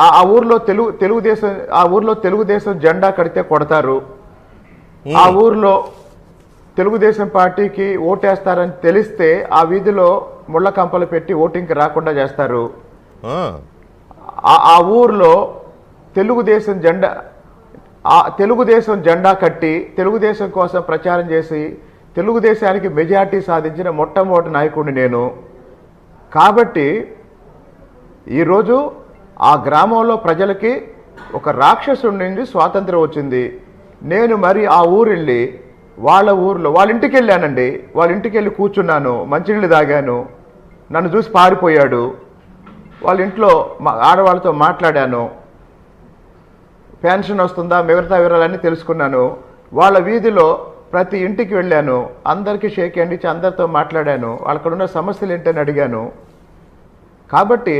ఆ ఊర్లో తెలుగుదేశం జెండా కడితే కొడతారు. ఆ ఊర్లో తెలుగుదేశం పార్టీకి ఓటేస్తారని తెలిస్తే ఆ వీధిలో ముళ్ళ కంపలు పెట్టి ఓటింగ్కి రాకుండా చేస్తారు. ఆ ఊర్లో తెలుగుదేశం జెండా కట్టి తెలుగుదేశం కోసం ప్రచారం చేసి తెలుగుదేశానికి మెజార్టీ సాధించిన మొట్టమొదటి నాయకుడిని నేను. కాబట్టి ఈరోజు ఆ గ్రామంలో ప్రజలకి ఒక రాక్షసుడి నుండి స్వాతంత్రం వచ్చింది. నేను మరి ఆ ఊరు వెళ్ళి వాళ్ళ ఇంటికి వెళ్ళానండి. వాళ్ళ ఇంటికి వెళ్ళి కూర్చున్నాను, మంచినీళ్ళు తాగాను. నన్ను చూసి పారిపోయాడు. వాళ్ళ ఇంట్లో ఆడవాళ్ళతో మాట్లాడాను. పెన్షన్ వస్తుందా, మిగతా వివరాలన్నీ తెలుసుకున్నాను. వాళ్ళ వీధిలో ప్రతి ఇంటికి వెళ్ళాను, అందరికీ షేక్ హ్యాండ్ ఇచ్చి అందరితో మాట్లాడాను. వాళ్ళకున్న సమస్యలు ఏంటని అడిగాను. కాబట్టి